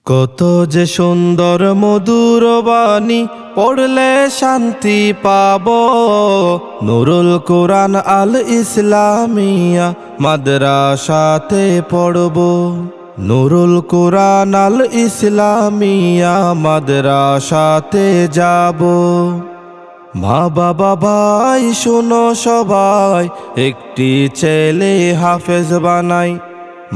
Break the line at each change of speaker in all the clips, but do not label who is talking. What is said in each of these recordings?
কত যে সুন্দর মধুর বাণী পড়লে শান্তি পাব। নুরুল কুরআন আল ইসলামিয়া মাদ্রাসাতে পড়ব। নুরুল কুরআন আল ইসলামিয়া মাদ্রাসাতে যাব। মা বাবা ভাই শোনো সবাই, একটি ছেলে হাফেজ বানাই।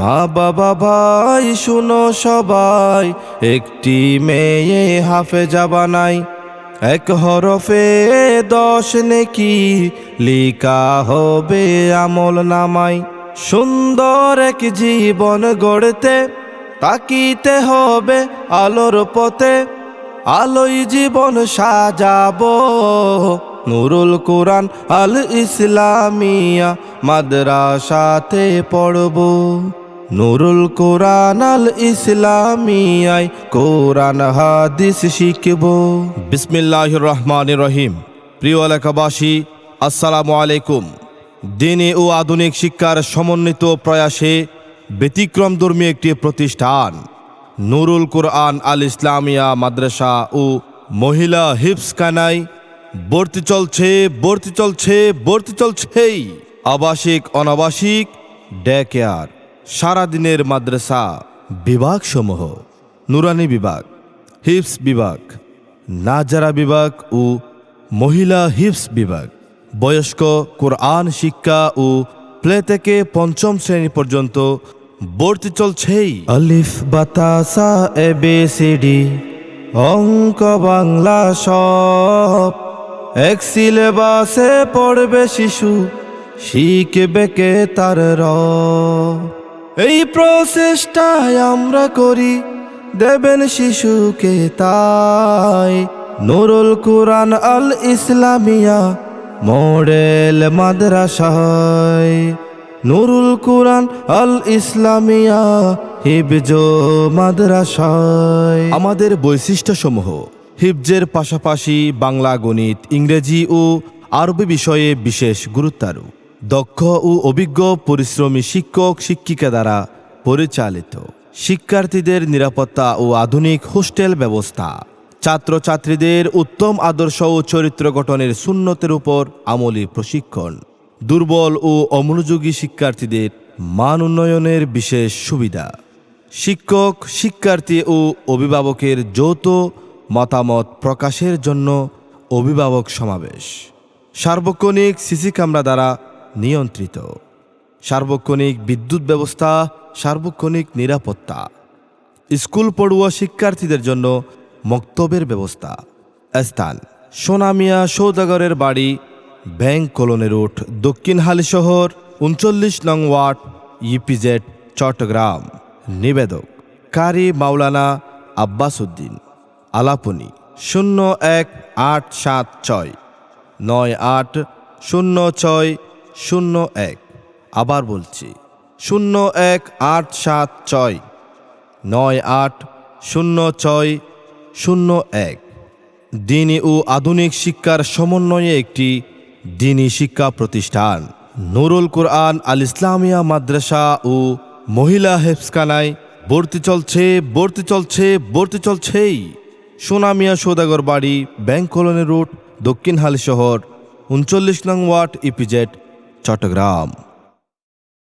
মা বাবা ভাই শুনো সবাই, একটি মেয়ে হাফেজা বানাই। এক হরফে 10 নেকি লিখা হবে আমল নামাই। সুন্দর এক জীবন গড়তে তাকিতে হবে আলোর পথে। আলোয় জীবন সাজাবো। নুরুল কুরআন আল ইসলামিয়া মাদ্রাসাতে পড়ব। নুরুল কুরআন আল ইসলামিয়ায় কোরআন হাদিস শিখব। বিসমিল্লাহির রহমানির রহিম। প্রিয় এলাকাবাসী, আসসালামু আলাইকুম। দিনী ও আধুনিক শিক্ষার সমন্বিত প্রয়াসে ব্যতিক্রমধর্মী একটি প্রতিষ্ঠান নুরুল কুরআন আল ইসলামিয়া মাদ্রাসা ও মহিলা হিফজখানায় ভর্তি চলছেই। আবাসিক অনাবাসিক ডে কেয়ার, সারাদিনের মাদ্রাসা বিভাগসমূহ: নুরানি বিভাগ, হিফজ বিভাগ, নাজারা বিভাগ ও মহিলা হিফজ বিভাগ। বয়স্ক কোরআন শিক্ষা ও প্লে থেকে 5ম শ্রেণী পর্যন্ত ভর্তি চলছেই। আলিফ বাতাসা ABCD অঙ্ক বাংলা সব এক সিলেবাসে পড়বে শিশু, শিখবে কে তার রব। এই প্রচেষ্টায় আমরা করি, দেবেন শিশুকে তাই। নুরুল কুরআন আল ইসলামিয়া মডেল মাদ্রাসায়। নুরুল কুরআন আল ইসলামিয়া হিফজ মাদ্রাসায়। আমাদের বৈশিষ্ট্যসমূহ: হিফজের পাশাপাশি বাংলা, গণিত, ইংরেজি ও আরবি বিষয়ে বিশেষ গুরুত্বারোপ। দক্ষ ও অভিজ্ঞ পরিশ্রমী শিক্ষক শিক্ষিকা দ্বারা পরিচালিত। শিক্ষার্থীদের নিরাপত্তা ও আধুনিক হোস্টেল ব্যবস্থা। ছাত্রছাত্রীদের উত্তম আদর্শ ও চরিত্র গঠনের সুন্নতের উপর আমলি প্রশিক্ষণ। দুর্বল ও অমনোযোগী শিক্ষার্থীদের মান উন্নয়নের বিশেষ সুবিধা। শিক্ষক, শিক্ষার্থী ও অভিভাবকের যৌথ মতামত প্রকাশের জন্য অভিভাবক সমাবেশ। সার্বক্ষণিক সিসি ক্যামেরা দ্বারা নিয়ন্ত্রিত। সার্বক্ষণিক বিদ্যুৎ ব্যবস্থা, সার্বক্ষণিক নিরাপত্তা। স্কুল পড়ুয়া শিক্ষার্থীদের জন্য মক্তবের ব্যবস্থা। স্থান: সোনামিয়া সৌদাগরের বাড়ি, ব্যাংক কলোনি রোড, দক্ষিণ হালিশহর, 39 নং ওয়ার্ড, EPZ, চট্টগ্রাম। নিবেদক: কারি মাওলানা আব্বাস উদ্দিন। আলাপনি: 01876 980601। আবার বলছি, 01876 980601। দিনী ও আধুনিক শিক্ষার সমন্বয়ে একটি দিনী শিক্ষা প্রতিষ্ঠান নুরুল কুরআন আল ইসলামিয়া মাদ্রাসা ও মহিলা হেফজখানায় ভর্তি চলছেই। সোনামিয়া সৌদাগর বাড়ি, ব্যাংক কলোনি রোড, দক্ষিণ হালিশহর, 39 নং ওয়ার্ড, EPZ, চট্টগ্রাম।